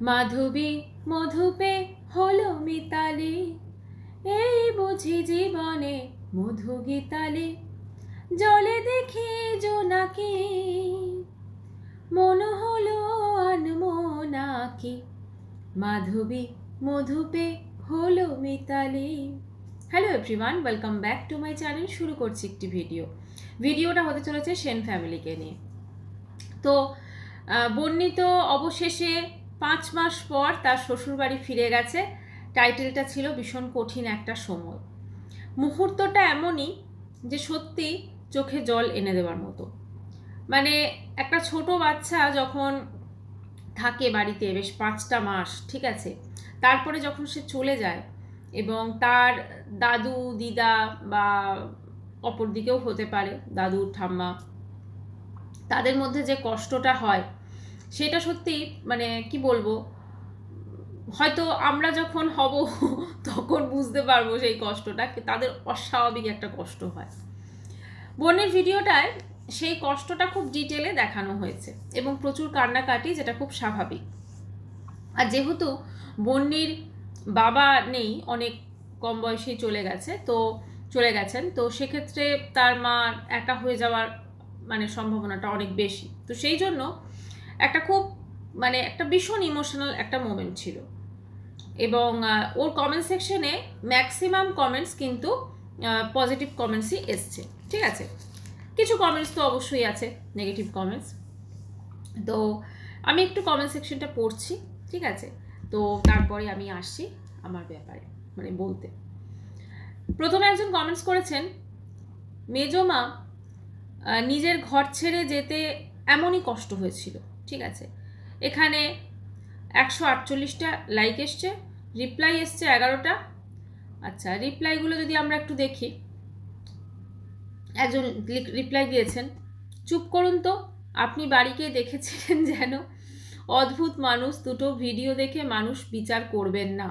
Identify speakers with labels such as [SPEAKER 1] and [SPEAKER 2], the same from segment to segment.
[SPEAKER 1] মাধবী মধুপে হলো মিতালি, এই বুঝি জীবনে মধু গীতালি। জলে দেখি জোনাকি, মন হলো আনমনাকি। মাধবী মধুপে হলো মিতালি। Hello everyone, welcome back to my channel. শুরু করছি একটি ভিডিওটা হতে চলেছে সেন ফ্যামিলিকে নিয়ে। তো বন্নি তো অবশেষে 5 মাস পর তার শ্বশুরবাড়ি ফিরে গেছে। টাইটেলটা ছিল ভীষণ কঠিন একটা সময়। মুহূর্তটা এমনই যে সত্যি চোখে জল এনে দেওয়ার মতো। মানে একটা ছোট বাচ্চা যখন থাকে বাড়িতে বেশ 5টা মাস, ঠিক আছে, তারপরে যখন সে চলে যায় এবং তার দাদু দিদা বা অপর দিকেও হতে পারে দাদু ঠাম্মা, তাদের মধ্যে যে কষ্টটা হয় সেটা সত্যি মানে কি বলবো, হয়তো আমরা যখন হব তখন বুঝতে পারবো সেই কষ্টটা। তাদের অস্বাভাবিক একটা কষ্ট হয়। বোনের ভিডিওটায় সেই কষ্টটা খুব ডিটেলে দেখানো হয়েছে এবং প্রচুর কান্নাকাটি, যেটা খুব স্বাভাবিক। আর যেহেতু বন্নির বাবা নেই, অনেক কম বয়সেই চলে গেছেন, তো সেক্ষেত্রে তার মা একা হয়ে যাওয়ার মানে সম্ভাবনাটা অনেক বেশি। তো সেই জন্য একটা খুব মানে একটা ভীষণ ইমোশনাল একটা মোমেন্ট ছিল। এবং ওর কমেন্ট সেকশনে ম্যাক্সিমাম কমেন্টস কিন্তু পজিটিভ কমেন্টসই এসছে, ঠিক আছে। কিছু কমেন্টস তো অবশ্যই আছে নেগেটিভ কমেন্টস। তো আমি একটু কমেন্ট সেকশনটা পড়ছি, ঠিক আছে। তো তারপরে আমি আসছি আমার ব্যাপারে মানে বলতে। প্রথমে একজন কমেন্টস করেছেন, মেজমা নিজের ঘর ছেড়ে যেতে এমনই কষ্ট হয়েছিল, ঠিক আছে। এখানে 148টা লাইক এসছে, রিপ্লাই এসছে 11টা। আচ্ছা, রিপ্লাইগুলো যদি আমরা একটু দেখি। একজন রিপ্লাই দিয়েছেন, চুপ করুন তো, আপনি বাড়িকে দেখেছিলেন যেন অদ্ভুত মানুষ, দুটো ভিডিও দেখে মানুষ বিচার করবেন না।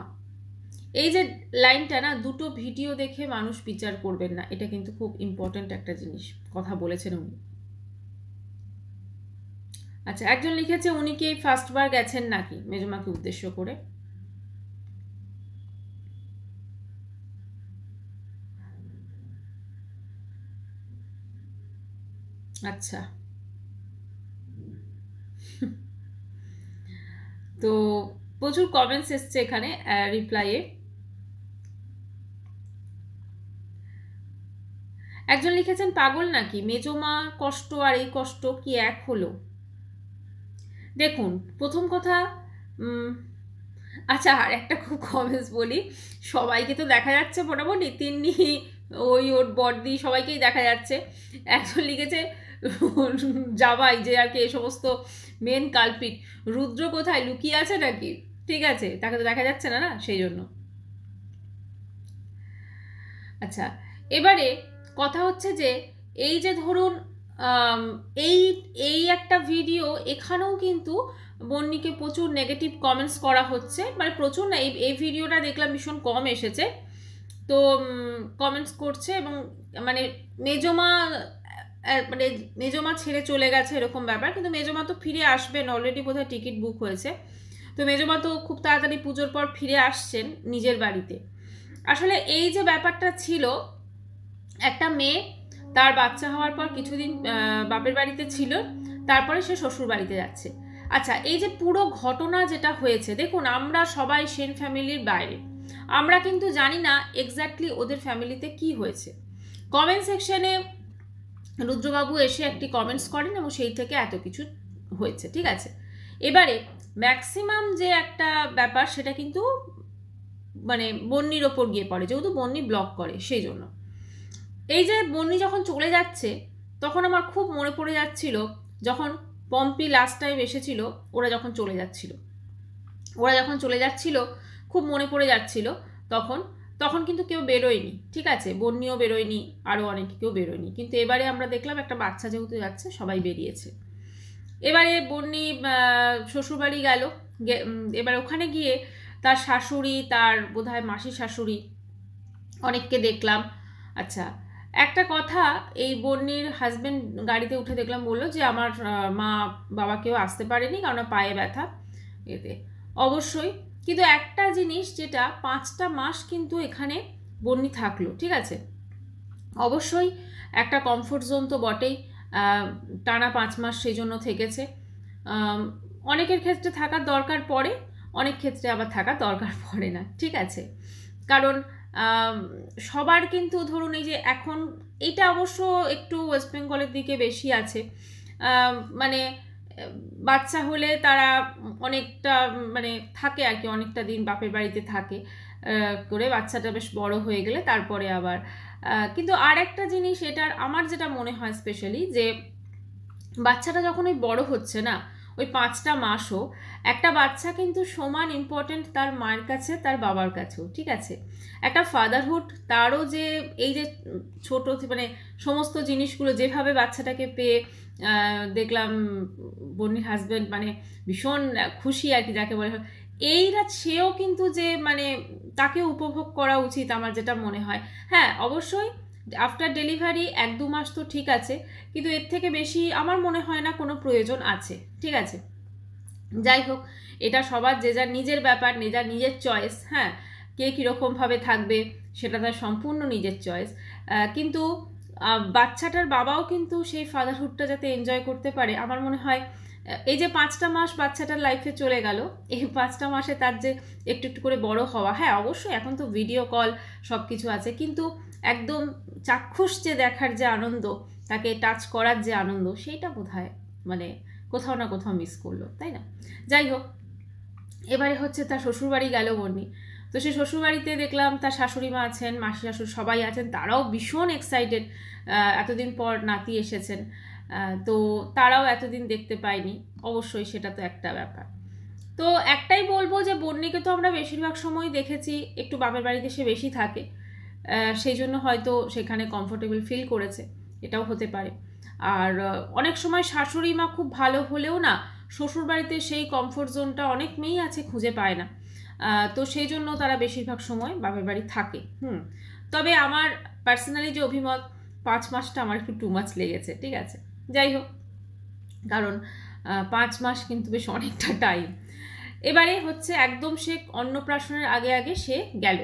[SPEAKER 1] এই যে লাইনটা না, দুটো ভিডিও দেখে মানুষ বিচার করবেন না, এটা কিন্তু খুব ইম্পর্ট্যান্ট একটা জিনিস কথা বলেছেন উনি। আচ্ছা, একজন লিখেছে উনি কি ফার্স্টবার গেছেন নাকি মেজমাকে উদ্দেশ্য করে। আচ্ছা, তো প্রচুর কমেন্টস এসছে এখানে রিপ্লাইয়ে। একজন লিখেছেন, পাগল নাকি, মেজমা কষ্ট আর এই কষ্ট কি এক হলো? দেখুন, প্রথম কথা আচ্ছা, আর একটা খুব কমেন্টস বলি, সবাইকে তো দেখা যাচ্ছে মোটামুটি, তিন্নি ওর বড়দি সবাইকেই দেখা যাচ্ছে। একজন লিখেছে জামাই যে আর কি এই সমস্ত মেন কালপিট, রুদ্র কোথায় লুকিয়ে আছে নাকি, ঠিক আছে, তাকে তো দেখা যাচ্ছে না না, সেই জন্য। আচ্ছা, এবারে কথা হচ্ছে যে এই যে ধরুন এই এই একটা ভিডিও, এখানেও কিন্তু বন্নিকে প্রচুর নেগেটিভ কমেন্টস করা হচ্ছে, মানে প্রচুর না, এই ভিডিওটা দেখলাম ভীষণ কম এসেছে। তো কমেন্টস করছে এবং মানে মেজমা ছেড়ে চলে গেছে এরকম ব্যাপার, কিন্তু মেজমা তো ফিরে আসবেন, অলরেডি বোধহয় টিকিট বুক হয়েছে। তো মেজমা তো খুব তাড়াতাড়ি পুজোর পর ফিরে আসছেন নিজের বাড়িতে। আসলে এই যে ব্যাপারটা ছিল, একটা মেয়ে তার বাচ্চা হওয়ার পর কিছুদিন বাপের বাড়িতে ছিল, তারপরে সে শ্বশুর বাড়িতে যাচ্ছে। আচ্ছা, এই যে পুরো ঘটনা যেটা হয়েছে, দেখুন আমরা সবাই সেন ফ্যামিলির বাইরে, আমরা কিন্তু জানি না এক্স্যাক্টলি ওদের ফ্যামিলিতে কি হয়েছে। কমেন্ট সেকশনে রুদ্রবাবু এসে একটি কমেন্টস করেন এবং সেই থেকে এত কিছু হয়েছে, ঠিক আছে। এবারে ম্যাক্সিমাম যে একটা ব্যাপার সেটা কিন্তু মানে বন্নির ওপর গিয়ে পড়ে, যেহেতু বন্নি ব্লক করে সেই জন্য। এই যে বন্নি যখন চলে যাচ্ছে, তখন আমার খুব মনে পড়ে যাচ্ছিল যখন পম্পি লাস্ট টাইম এসেছিল, ওরা যখন চলে যাচ্ছিল খুব মনে পড়ে যাচ্ছিল। তখন কিন্তু কেউ বেরোয়নি, ঠিক আছে, বন্নিও বেরোয়নি, আরও অনেকে কেউ বেরোয়নি, কিন্তু এবারে আমরা দেখলাম একটা বাচ্চা যেহেতু যাচ্ছে সবাই বেরিয়েছে। এবারে বন্নি শ্বশুরবাড়ি গেল, এবার ওখানে গিয়ে তার শাশুড়ি, তার বোধহয় মাসি শাশুড়ি, অনেককে দেখলাম। আচ্ছা, একটা কথা, এই বন্নির হাজবেন্ড গাড়িতে উঠে দেখলাম বললো যে আমার মা বাবা কেউ আসতে পারেনি কারণ পায়ে ব্যথা, এতে অবশ্যই। কিন্তু একটা জিনিস যেটা 5টা মাস কিন্তু এখানে বন্নি থাকলো, ঠিক আছে, অবশ্যই একটা কমফোর্ট জোন তো বটেই, টানা 5 মাস সেই জন্য থেকেছে। অনেকের ক্ষেত্রে থাকার দরকার পড়ে, অনেক ক্ষেত্রে আবার থাকার দরকার পড়ে না, ঠিক আছে। কারণ সবার কিন্তু ধরুন এই যে এখন এটা অবশ্য একটু ওয়েস্ট বেঙ্গলের দিকে বেশি আছে, মানে বাচ্চা হলে তারা অনেকটা মানে থাকে আর কি, অনেকটা দিন বাপের বাড়িতে থাকে করে, বাচ্চাটা বেশ বড় হয়ে গেলে তারপরে আবার কিন্তু আর একটা জিনিস এটার আমার যেটা মনে হয় স্পেশালি, যে বাচ্চাটা যখন ওই বড় হচ্ছে না, ওই 5টা মাসও একটা বাচ্চা কিন্তু সমান ইম্পর্টেন্ট তার মায়ের কাছে, তার বাবার কাছেও, ঠিক আছে। একটা ফাদারহুড তারও যে এই যে ছোট মানে সমস্ত জিনিসগুলো যেভাবে বাচ্চাটাকে পেয়ে দেখলাম বন্নির হাজব্যান্ড মানে ভীষণ খুশি আর কি যাকে বলে, এইটা সেও কিন্তু যে মানে তাকে উপভোগ করা উচিত আমার যেটা মনে হয়। হ্যাঁ অবশ্যই আফটার ডেলিভারি 1-2 মাস তো ঠিক আছে, কিন্তু এর থেকে বেশি আমার মনে হয় না কোনো প্রয়োজন আছে, ঠিক আছে। যাই হোক, এটা সবার যে যার নিজের ব্যাপার, নিজের চয়েস, হ্যাঁ, কে কীরকমভাবে থাকবে সেটা তার সম্পূর্ণ নিজের চয়েস। কিন্তু বাচ্চাটার বাবাও কিন্তু সেই ফাদারহুডটা যাতে এনজয় করতে পারে, আমার মনে হয় এই যে 5টা মাস বাচ্চাটার লাইফে চলে গেল, এই 5টা মাসে তার যে একটু একটু করে বড় হওয়া, হ্যাঁ অবশ্যই এখন তো ভিডিও কল সব কিছু আছে, কিন্তু একদম চাক্ষুষ যে দেখার যে আনন্দ, তাকে টাচ করার যে আনন্দ, সেইটা বোধহয় মানে কোথাও না কোথাও মিস করলো, তাই না। যাই হোক, এবারে হচ্ছে তার শ্বশুরবাড়ি গেল বন্নি, তো সে শ্বশুরবাড়িতে দেখলাম তার শাশুড়ি মা আছেন, মাসি শাশুড় সবাই আছেন, তারাও ভীষণ এক্সাইটেড, এতদিন পর নাতি এসেছেন, তো তারাও এতদিন দেখতে পায়নি, অবশ্যই সেটা তো একটা ব্যাপার। তো একটাই বলবো যে বন্নিকে তো আমরা বেশিরভাগ সময় দেখেছি একটু বাপের বাড়িতে সে বেশি থাকে, সেই জন্য হয়তো সেখানে কমফোর্টেবল ফিল করেছে, এটাও হতে পারে। আর অনেক সময় শাশুড়ি মা খুব ভালো হলেও না শ্বশুরবাড়িতে সেই কমফোর্ট জোনটা অনেক মেয়েই আছে খুঁজে পায় না, তো সেই জন্য তারা বেশিরভাগ সময় বাপের বাড়ি থাকে। তবে আমার পার্সোনালি যে অভিমত, 5 মাসটা আমার একটু টু মাচ লেগেছে, ঠিক আছে। যাই হোক, কারণ 5 মাস কিন্তু বেশ অনেকটা টাইম। এবারে হচ্ছে একদম সে অন্নপ্রাশনের আগে আগে সে গেল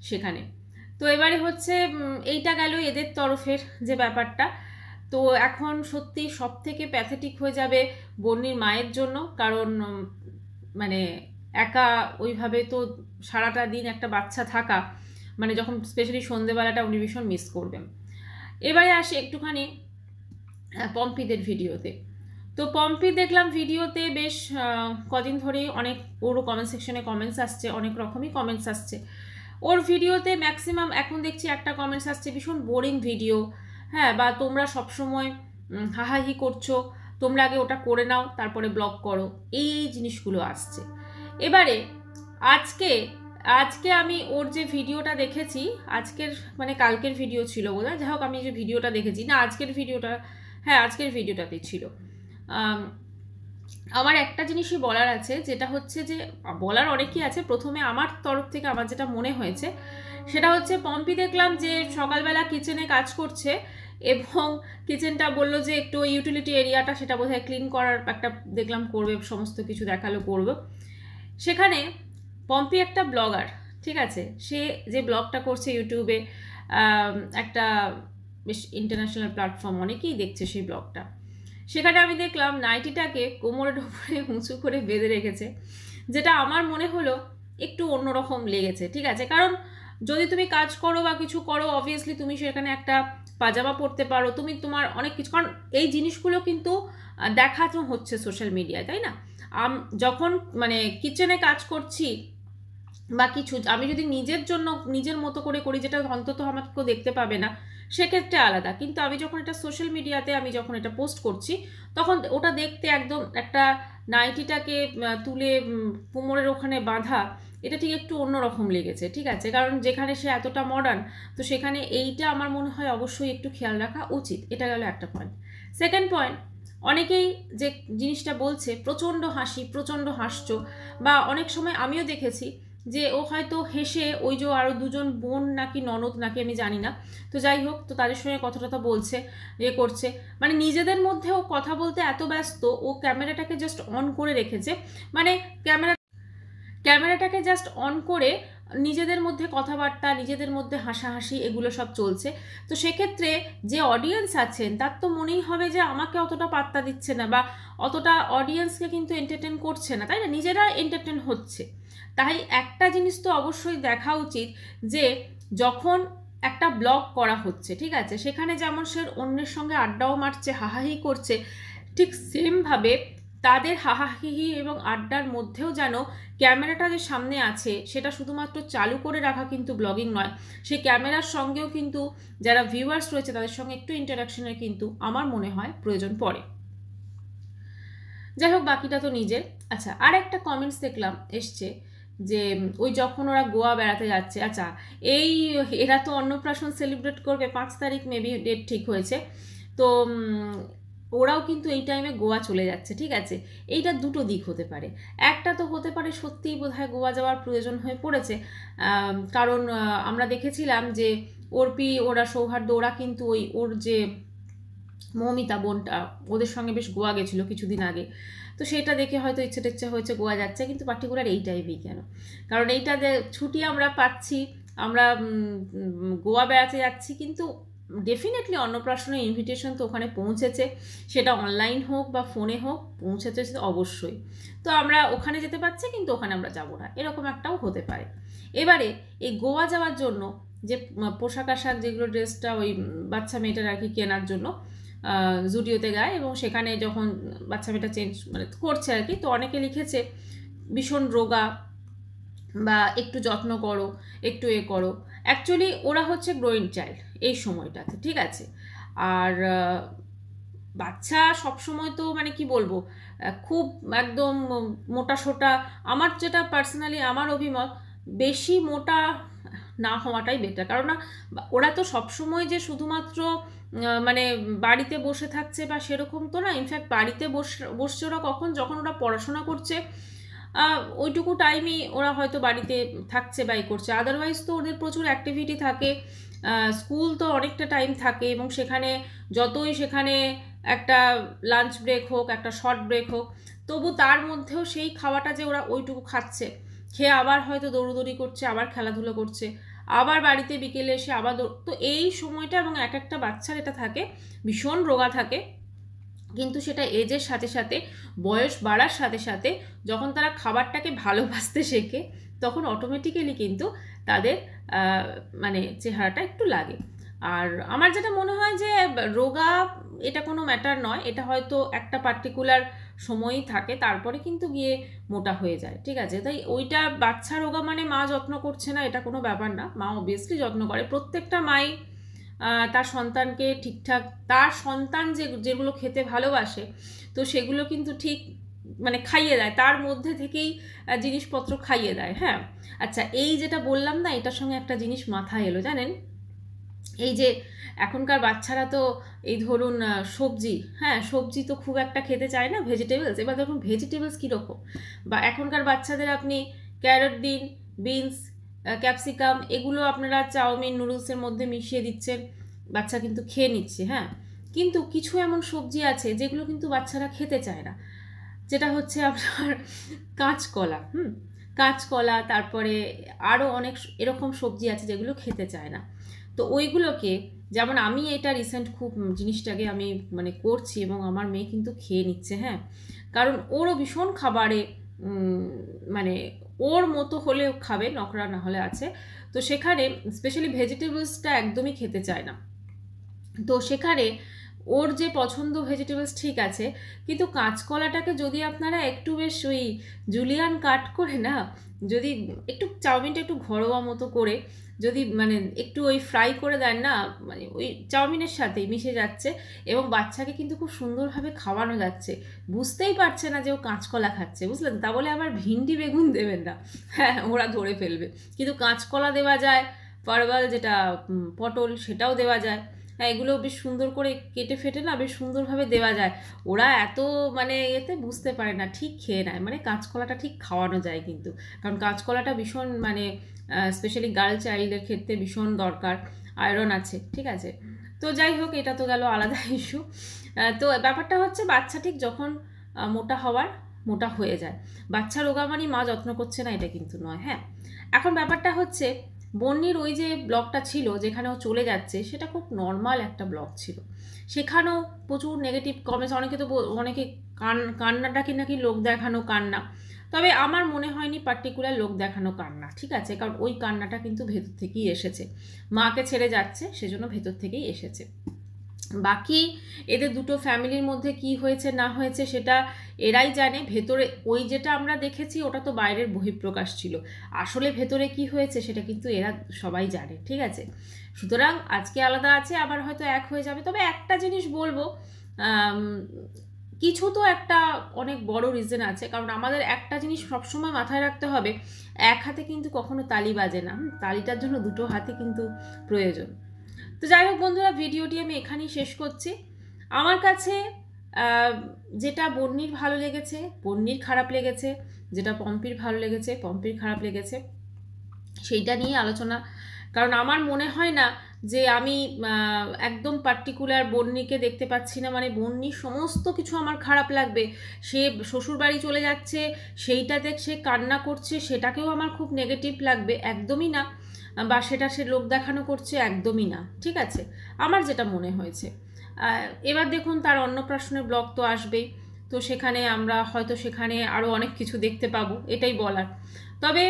[SPEAKER 1] সেখানে, তো এবারে হচ্ছে এইটা গেল এদের তরফের যে ব্যাপারটা। তো এখন সত্যি সব থেকে প্যাথেটিক হয়ে যাবে বন্নির মায়ের জন্য, কারণ মানে একা ওইভাবে তো সারাটা দিন একটা বাচ্চা থাকা, মানে যখন স্পেশালি সন্ধেবেলাটা উনি ভীষণ মিস করবেন। এবারে আসে একটুখানি পম্পিদের ভিডিওতে। তো পম্পি দেখলাম ভিডিওতে বেশ কদিন ধরেই অনেক ওর কমেন্ট সেকশনে কমেন্টস আসছে, অনেক রকমই কমেন্টস আসছে ওর ভিডিওতে। ম্যাক্সিমাম এখন দেখছি একটা কমেন্টস আসছে, ভীষণ বোরিং ভিডিও, হ্যাঁ, বা তোমরা সবসময় হাহাহি করছো, তোমরা আগে ওটা করে নাও তারপরে ব্লগ করো, এই জিনিসগুলো আসছে। এবারে আজকে আমি ওর যে ভিডিওটা দেখেছি, আজকের মানে কালকের ভিডিও ছিল বোধহয়, যাই হোক আমি যে ভিডিওটা দেখেছি না আজকের ভিডিওটা, হ্যাঁ আজকের ভিডিওটাতেই ছিল। আমার একটা জিনিসই বলার আছে, যেটা হচ্ছে যে বলার অনেকই আছে, প্রথমে আমার তরফ থেকে আমার যেটা মনে হয়েছে সেটা হচ্ছে পম্পি দেখলাম যে সকালবেলা কিচেনে কাজ করছে, এবং কিচেনটা বললো যে একটু ইউটিলিটি এরিয়াটা সেটা বোধহয় ক্লিন করার একটা দেখলাম করবে, সমস্ত কিছু দেখালো করবে। সেখানে পম্পি একটা ব্লগার, ঠিক আছে, সে যে ব্লগটা করছে ইউটিউবে, একটা বেশ ইন্টারন্যাশনাল প্ল্যাটফর্ম, অনেকেই দেখছে সেই ব্লগটা। সেখানে আমি দেখলাম নাইটিটাকে কোমরের উপরে উঁচু করে বেঁধে রেখেছে, যেটা আমার মনে হলো একটু অন্যরকম লেগেছে, ঠিক আছে। কারণ যদি তুমি কাজ করো বা কিছু করো, অবভিয়াসলি তুমি সেখানে একটা পাজামা পরতে পারো, তুমি তোমার অনেক কিছু, কারণ এই জিনিসগুলো কিন্তু দেখানো হচ্ছে সোশ্যাল মিডিয়ায়, তাই না। যখন মানে কিচেনে কাজ করছি বা কিছু, আমি যদি নিজের জন্য নিজের মতো করে করি, যেটা অন্তত আমার কেউ দেখতে পাবে না, সেক্ষেত্রে আলাদা। কিন্তু আমি যখন এটা সোশ্যাল মিডিয়াতে আমি যখন এটা পোস্ট করছি, তখন ওটা দেখতে একদম একটা নাইটিটাকে তুলে কোমরের ওখানে বাঁধা, এটা ঠিক একটু অন্যরকম লেগেছে, ঠিক আছে। কারণ যেখানে সে এতটা মডার্ন, তো সেখানে এইটা আমার মনে হয় অবশ্যই একটু খেয়াল রাখা উচিত। এটা গেল একটা পয়েন্ট। সেকেন্ড পয়েন্ট, অনেকেই যে জিনিসটা বলছে প্রচণ্ড হাসি, প্রচণ্ড হাসছো, বা অনেক সময় আমিও দেখেছি যে ও হয়তো হেসে ওই যে আরও দুজন বোন নাকি ননদ নাকি আমি জানি না, তো যাই হোক, তো তাদের সঙ্গে কথা টথা বলছে, করছে, মানে নিজেদের মধ্যে ও কথা বলতে এত ব্যস্ত, ও ক্যামেরাটাকে জাস্ট অন করে রেখেছে, মানে ক্যামেরা ক্যামেরাটাকে জাস্ট অন করে নিজেদের মধ্যে কথাবার্তা, নিজেদের মধ্যে হাসাহাসি এগুলো সব চলছে। তো সেক্ষেত্রে যে অডিয়েন্স আছেন তার তো মনেই হবে যে আমাকে অতটা পাত্তা দিচ্ছে না বা অতটা অডিয়েন্সকে কিন্তু এন্টারটেন করছে না, তাই না? নিজেরা এন্টারটেন হচ্ছে। তাই একটা জিনিস তো অবশ্যই দেখা উচিত যে যখন একটা ব্লগ করা হচ্ছে, ঠিক আছে, সেখানে যেমন সে অন্যের সঙ্গে আড্ডাও মারছে, হাহাহি করছে, ঠিক সেমভাবে তাদের হাহাহি এবং আড্ডার মধ্যেও যেন ক্যামেরাটা যে সামনে আছে সেটা শুধুমাত্র চালু করে রাখা কিন্তু ব্লগিং নয়, সেই ক্যামেরার সঙ্গেও কিন্তু যারা ভিউয়ার্স রয়েছে তাদের সঙ্গে একটু ইন্টারাকশনের কিন্তু আমার মনে হয় প্রয়োজন পড়ে। যাই হোক, বাকিটা তো নিজের। আচ্ছা, আর একটা কমেন্টস দেখলাম এসছে যে ওই যখন ওরা গোয়া বেড়াতে যাচ্ছে, আচ্ছা এই এরা তো অন্নপ্রাশন সেলিব্রেট করবে 5 তারিখ মেবি ডেট ঠিক হয়েছে, তো ওরাও কিন্তু এই টাইমে গোয়া চলে যাচ্ছে, ঠিক আছে। এইটা দুটো দিক হতে পারে। একটা তো হতে পারে সত্যিই বোধহয় গোয়া যাওয়ার প্রয়োজন হয়ে পড়েছে, কারণ আমরা দেখেছিলাম যে অর্পি, ওরা সৌহার্দ্য, ওরা কিন্তু ওর যে মৌমিতা বোনটা, ওদের সঙ্গে বেশ গোয়া গেছিলো কিছুদিন আগে। তো সেটা দেখে হয়তো ইচ্ছা হয়েছে গোয়া যাচ্ছে, কিন্তু পার্টিকুলার এই টাইমেই কেন? কারণ এইটা ছুটি আমরা পাচ্ছি, আমরা গোয়া বেড়াতে যাচ্ছি, কিন্তু ডেফিনেটলি অন্নপ্রাশনের ইনভিটেশন তো ওখানে পৌঁছেছে, সেটা অনলাইন হোক বা ফোনে হোক পৌঁছেছে অবশ্যই। তো আমরা ওখানে যেতে পারছি, কিন্তু ওখানে আমরা যাবো না, এরকম একটাও হতে পারে। এবারে এই গোয়া যাওয়ার জন্য যে পোশাক আশাক যেগুলো, ড্রেসটা ওই বাচ্চা মেয়েটার আর কি কেনার জন্য জুডিওতে গায়, এবং সেখানে যখন বাচ্চা মেয়েটা চেঞ্জ মানে করছে আর কি, তো অনেকে লিখেছে ভীষণ রোগা বা একটু যত্ন করো, একটু এ করো। অ্যাকচুয়ালি ওরা হচ্ছে গ্রোয়িং চাইল্ড এই সময়টাতে, ঠিক আছে। আর বাচ্চা সবসময় তো মানে কি বলবো, খুব একদম মোটা সোটা, আমার যেটা পার্সোনালি আমার অভিমত, বেশি মোটা না হওয়াটাই বেটার। কারণ না, ওরা তো সবসময় যে শুধুমাত্র মানে বাড়িতে বসে থাকছে বা সেরকম তো না। ইনফ্যাক্ট বাড়িতে বসছে ওরা কখন, যখন ওরা পড়াশোনা করছে, ওইটুকু টাইমই ওরা হয়তো বাড়িতে থাকছে বা করছে। আদারওয়াইজ তো ওদের প্রচুর অ্যাক্টিভিটি থাকে, স্কুল তো অনেকটা টাইম থাকে, এবং সেখানে যতই সেখানে একটা লাঞ্চ ব্রেক হোক, একটা শর্ট ব্রেক হোক, তবু তার মধ্যেও সেই খাওয়াটা যে ওরা ওইটুকু খাচ্ছে, খেয়ে আবার হয়তো দৌড়দৌড়ি করছে, আবার খেলাধুলো করছে, আবার বাড়িতে বিকেলে এসে আবার তো এই সময়টা, এবং এক একটা বাচ্চার এটা থাকে, ভীষণ রোগা থাকে। কিন্তু সেটা এজের সাথে সাথে, বয়স বাড়ার সাথে সাথে, যখন তারা খাবারটাকে ভালোবাসতে শেখে, তখন অটোমেটিক্যালি কিন্তু তাদের মানে চেহারাটা একটু লাগে। আর আমার যেটা মনে হয় যে রোগা এটা কোনো ম্যাটার নয়, এটা হয়তো একটা পার্টিকুলার সময়ই থাকে, তারপরে কিন্তু গিয়ে মোটা হয়ে যায়, ঠিক আছে। তাই ওইটা বাচ্চা রোগা মানে মা যত্ন করছে না, এটা কোনো ব্যাপার না। মা অবভিয়াসলি যত্ন করে, প্রত্যেকটা মাই তার সন্তানকে ঠিকঠাক, তার সন্তান যেগুলো খেতে ভালোবাসে, তো সেগুলো কিন্তু ঠিক মানে খাইয়ে দেয়, তার মধ্যে থেকেই জিনিসপত্র খাইয়ে দেয়। হ্যাঁ, আচ্ছা, এই যেটা বললাম না, এটার সঙ্গে একটা জিনিস মাথায় এলো, জানেন, এই যে এখনকার বাচ্চারা তো এই ধরুন সবজি, হ্যাঁ সবজি তো খুব একটা খেতে চায় না, ভেজিটেবলস। এবার দেখুন ভেজিটেবলস কীরকম, বা এখনকার বাচ্চাদের আপনি ক্যারট দিন, বিনস, ক্যাপসিকাম, এগুলো আপনারা চাউমিন নুডলসের মধ্যে মিশিয়ে দিচ্ছেন, বাচ্চা কিন্তু খেয়ে নিচ্ছে। হ্যাঁ, কিন্তু কিছু এমন সবজি আছে যেগুলো কিন্তু বাচ্চারা খেতে চায় না, যেটা হচ্ছে আপনার কাঁচকলা। কাঁচকলা, তারপরে আরও অনেক এরকম সবজি আছে যেগুলো খেতে চায় না। তো ওইগুলোকে, যেমন আমি এটা রিসেন্ট খুব জিনিসটাকে আমি মানে করছি, এবং আমার মেয়ে কিন্তু খেয়ে নিচ্ছে। হ্যাঁ, কারণ ওরও ভীষণ খাবারে মানে ওর মতো হলে খাবে, নকরা না হলে আছে। তো সেখানে স্পেশালি ভেজিটেবলসটা একদমই খেতে চায় না। তো সেখানে ওর যে পছন্দ ভেজিটেবলস ঠিক আছে, কিন্তু কাঁচকলাটাকে যদি আপনারা একটু বেশ ওই জুলিয়ান কাট করে না, যদি একটু চাউমিনটা একটু ঘরোয়া মতো করে যদি মানে একটু ওই ফ্রাই করে দেন না, মানে ওই চাউমিনের সাথেই মিশে যাচ্ছে, এবং বাচ্চাকে কিন্তু খুব সুন্দরভাবে খাওয়ানো যাচ্ছে, বুঝতেই পারছে না যে ও কাঁচকলা খাচ্ছে, বুঝলেন। তা বলে আবার ভিন্ডি বেগুন দেবেন না, হ্যাঁ ওরা ধরে ফেলবে। কিন্তু কাঁচকলা দেওয়া যায়, পারবাল যেটা পটল, সেটাও দেওয়া যায়। হ্যাঁ, এগুলো বেশ সুন্দর করে কেটে ফেটে না বেশ সুন্দরভাবে দেওয়া যায়। ওরা এত মানে এতে বুঝতে পারে না, ঠিক খেয়ে নেয়। মানে কাঁচকলাটা ঠিক খাওয়ানো যায় কিন্তু, কারণ কাঁচকলাটা ভীষণ মানে স্পেশালি গার্ল চাইল্ডের ক্ষেত্রে ভীষণ দরকার, আয়রন আছে, ঠিক আছে। তো যাই হোক, এটা তো গেল আলাদা ইস্যু। তো ব্যাপারটা হচ্ছে বাচ্চা ঠিক যখন মোটা হওয়ার মোটা হয়ে যায়। বাচ্চা রোগা মানে মা যত্ন করছে না এটা কিন্তু নয়। হ্যাঁ, এখন ব্যাপারটা হচ্ছে বন্নির ওই যে ব্লগটা ছিল যেখানে ও চলে যাচ্ছে, সেটা খুব নর্মাল একটা ব্লগ ছিল। সেখানেও প্রচুর নেগেটিভ কমেন্টস, অনেকে কান্নাটাকে নাকি লোক দেখানো কান্না। তবে আমার মনে হয়নি পার্টিকুলার লোক দেখানো কান্না, ঠিক আছে, কারণ ওই কান্নাটা কিন্তু ভেতর থেকেই এসেছে। মাকে ছেড়ে যাচ্ছে সেজন্য ভেতর থেকেই এসেছে। বাকি এদের দুটো ফ্যামিলির মধ্যে কি হয়েছে না হয়েছে সেটা এরাই জানে। ভেতরে ওই যেটা আমরা দেখেছি ওটা তো বাইরের বহিঃপ্রকাশ ছিল, আসলে ভেতরে কি হয়েছে সেটা কিন্তু এরা সবাই জানে, ঠিক আছে। সুতরাং আজকে আলাদা আছে, আবার হয়তো এক হয়ে যাবে। তবে একটা জিনিস বলবো, কিছু তো একটা অনেক বড় রিজন আছে, কারণ আমাদের একটা জিনিস সবসময় মাথায় রাখতে হবে, এক হাতে কিন্তু কখনো তালি বাজে না, তালিটার জন্য দুটো হাতে কিন্তু প্রয়োজন। তো যাই হোক বন্ধুরা, ভিডিওটি আমি এখানেই শেষ করছি। আমার কাছে যেটা বন্নির ভালো লেগেছে বন্নির খারাপ লেগেছে, যেটা পম্পির ভালো লেগেছে পম্পির খারাপ লেগেছে, সেইটা নিয়ে আলোচনা। কারণ আমার মনে হয় না যে আমি একদম পার্টিকুলার বন্নিকে দেখতে পাচ্ছি না, মানে বন্নির সমস্ত কিছু আমার খারাপ লাগবে। সে শ্বশুরবাড়ি চলে যাচ্ছে, সেইটাতে সে কান্না করছে, সেটাকেও আমার খুব নেগেটিভ লাগবে, একদমই না। বা সেটা সে লোক দেখানো করছে, একদমই না, ঠিক আছে। আমার যেটা মনে হয়েছে, এবার দেখুন তার অন্নপ্রাশনের ব্লগ তো আসবেই, তো সেখানে আমরা হয়তো সেখানে আরও অনেক কিছু দেখতে পাবো, এটাই বলার। তবে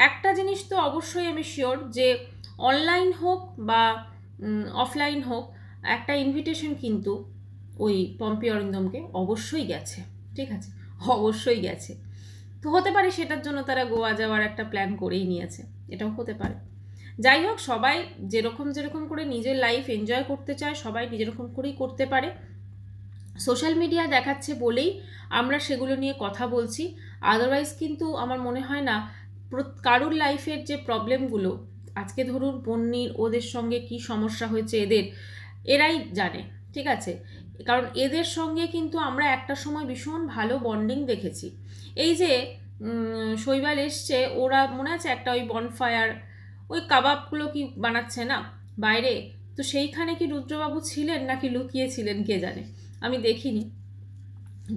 [SPEAKER 1] একটা জিনিস তো অবশ্যই আমি শিওর যে অনলাইন হোক বা অফলাইন হোক, একটা ইনভিটেশন কিন্তু ওই পম্পি অরিন্দমকে অবশ্যই গেছে, ঠিক আছে, অবশ্যই গেছে। তো হতে পারে সেটার জন্য তারা গোয়া যাওয়ার একটা প্ল্যান করেই নিয়েছে, এটাও হতে পারে। যাই হোক, সবাই যেরকম করে নিজের লাইফ এনজয় করতে চায়, সবাই যেরকম করেই করতে পারে। সোশ্যাল মিডিয়া দেখাচ্ছে বলেই আমরা সেগুলো নিয়ে কথা বলছি, আদারওয়াইজ কিন্তু আমার মনে হয় না কারুর লাইফের যে প্রবলেমগুলো, আজকে ধরুন বন্নির ওদের সঙ্গে কি সমস্যা হয়েছে এরাই জানে, ঠিক আছে। কারণ এদের সঙ্গে কিন্তু আমরা একটা সময় ভীষণ ভালো বন্ডিং দেখেছি। এই যে শৈবাল এসছে, ওরা মনে আছে একটা ওই বনফায়ার, ওই কাবাবগুলো কি বানাচ্ছে না বাইরে, তো সেইখানে কি রুদ্রবাবু ছিলেন নাকি লুকিয়েছিলেন কে জানে, আমি দেখিনি।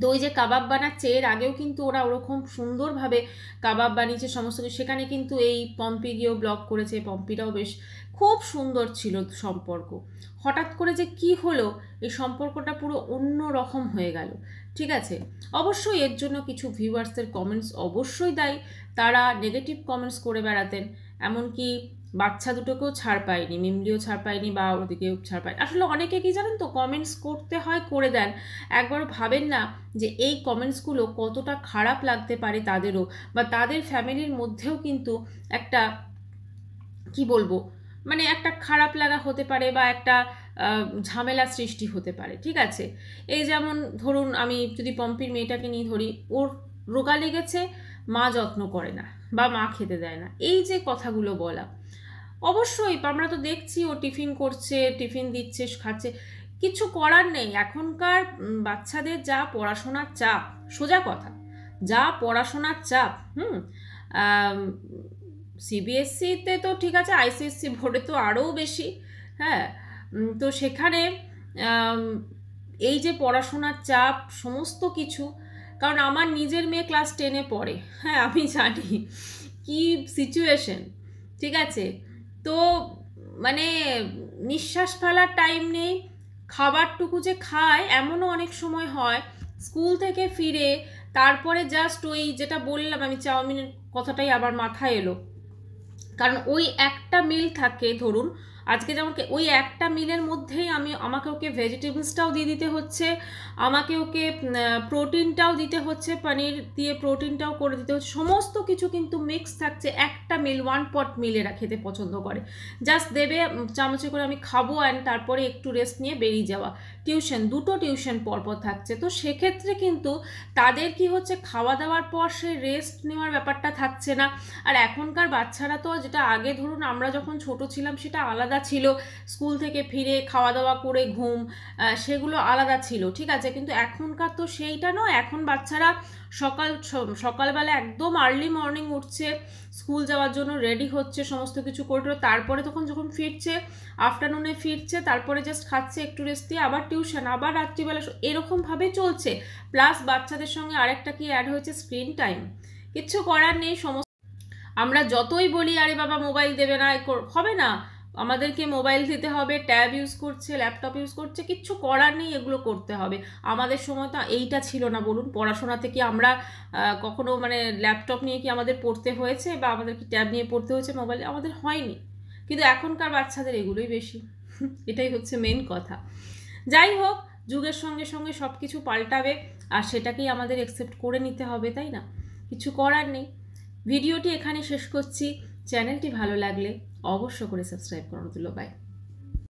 [SPEAKER 1] তো ওই যে কাবাব বানাচ্ছে, এর আগেও কিন্তু ওরা ওরকম সুন্দরভাবে কাবাব বানিয়েছে সমস্ত কিছু, সেখানে কিন্তু এই পম্পি গিয়েও ব্লগ করেছে, পম্পিটাও বেশ খুব সুন্দর ছিল সম্পর্ক। হঠাৎ করে যে কি হলো, এই সম্পর্কটা পুরো অন্য রকম হয়ে গেল, ঠিক আছে। অবশ্যই এর জন্য কিছু ভিউয়ার্সদের কমেন্টস অবশ্যই দায়ী, তারা নেগেটিভ কমেন্টস করে বেড়াতেন, এমনকি বাচ্চা দুটোকেও ছাড় পায়নি, মিমলিও ছাড় পায়নি বা ওদিকেও ছাড় পায়নি। আসলে অনেকে কি জানেন তো, কমেন্টস করতে হয় করে দেন, একবার ভাবেন না যে এই কমেন্টসগুলো কতটা খারাপ লাগতে পারে তাদেরও, বা তাদের ফ্যামিলির মধ্যেও কিন্তু একটা কি বলবো, মানে একটা খারাপ লাগা হতে পারে বা একটা ঝামেলা সৃষ্টি হতে পারে, ঠিক আছে। এই যেমন ধরুন আমি যদি পম্পির মেয়েটাকে নিয়ে ধরি, ওর রোগা লেগেছে, মা যত্ন করে না বা মা খেতে দেয় না, এই যে কথাগুলো বলা, অবশ্যই আমরা তো দেখছি ও টিফিন করছে, টিফিন দিচ্ছে, খাচ্ছে, কিছু করার নেই। এখনকার বাচ্চাদের যা পড়াশোনার চাপ, সোজা কথা, যা পড়াশোনার চাপ, সিবিএসসিতে তো ঠিক আছে, আইসিএসসি বোর্ডে তো আরও বেশি। হ্যাঁ, তো সেখানে এই যে পড়াশোনার চাপ সমস্ত কিছু, কারণ আমার নিজের মেয়ে ক্লাস 10-এ পড়ে, হ্যাঁ আমি জানি কি সিচুয়েশন, ঠিক আছে। তো মানে নিঃশ্বাস ফেলার টাইম নেই, খাবারটুকু যে খায় এমনও অনেক সময় হয়, স্কুল থেকে ফিরে তারপরে জাস্ট ওই যেটা বললাম আমি, চাউমিনের কথাটাই আবার মাথায় এলো, কারণ ওই একটা মিল থাকে, ধরুন আজকে যেমন ওই একটা মিলের মধ্যেই আমাকে ওকে ভেজিটেবলসটাও দিয়ে দিতে হচ্ছে, আমাকে ওকে প্রোটিনটাও দিতে হচ্ছে, পনির দিয়ে প্রোটিনটাও করে দিতে হচ্ছে, সমস্ত কিছু কিন্তু মিক্স থাকছে একটা মিল, 1 পট মিল এরা খেতে পছন্দ করে, জাস্ট দেবে চামচে করে আমি খাবো অ্যান্ড তারপরে একটু রেস্ট নিয়ে বেরিয়ে যাওয়া। টিউশন, 2টো টিউশন পরপর থাকছে, তো সেক্ষেত্রে কিন্তু তাদের কি হচ্ছে, খাওয়া দাওয়ার পর সে রেস্ট নেওয়ার ব্যাপারটা থাকছে না। আর এখনকার বাচ্চারা তো, যেটা আগে ধরুন আমরা যখন ছোট ছিলাম সেটা আলাদা ছিল, স্কুল থেকে ফিরে খাওয়া দাওয়া করে ঘুম, সেগুলো আলাদা ছিল, ঠিক আছে। কিন্তু এখনকার তো সেইটা নয়, এখন বাচ্চারা সকালবেলা একদম আর্লি মর্নিং উঠছে, স্কুল যাওয়ার জন্য রেডি হচ্ছে, সমস্ত কিছু করে, তারপরে যখন ফিরছে, আফটারনুনে ফিরছে, তারপরে জাস্ট খাচ্ছে, একটু রেস্ট দিয়ে আবার টিউশন, আবার রাত্রিবেলা, এরকমভাবে চলছে। প্লাস বাচ্চাদের সঙ্গে আরেকটা কি অ্যাড হয়েছে, স্ক্রিন টাইম। কিচ্ছু করার নেই, আমরা যতই বলি আরে বাবা মোবাইল দেবে না, হবে না, আমাদেরকে মোবাইল দিতে হবে, ট্যাব ইউজ করছে, ল্যাপটপ ইউজ করছে, কিচ্ছু করার নেই, এগুলো করতে হবে। আমাদের সময় তো এইটা ছিল না, বলুন, পড়াশোনাতে কি আমরা কখনো মানে ল্যাপটপ নিয়ে কি আমাদের পড়তে হয়েছে, বা আমাদের কি ট্যাব নিয়ে পড়তে হয়েছে, মোবাইল আমাদের হয়নি। কিন্তু এখনকার বাচ্চাদের এগুলোই বেশি, এটাই হচ্ছে মেন কথা। যাই হোক, যুগের সঙ্গে সঙ্গে সব কিছু পাল্টাবে, আর সেটাকেই আমাদের অ্যাকসেপ্ট করে নিতে হবে, তাই না? কিছু করার নেই। ভিডিওটি এখানে শেষ করছি। চ্যানেলটি ভালো লাগলে অবশ্য করে সাবস্ক্রাইব করুন। বাই।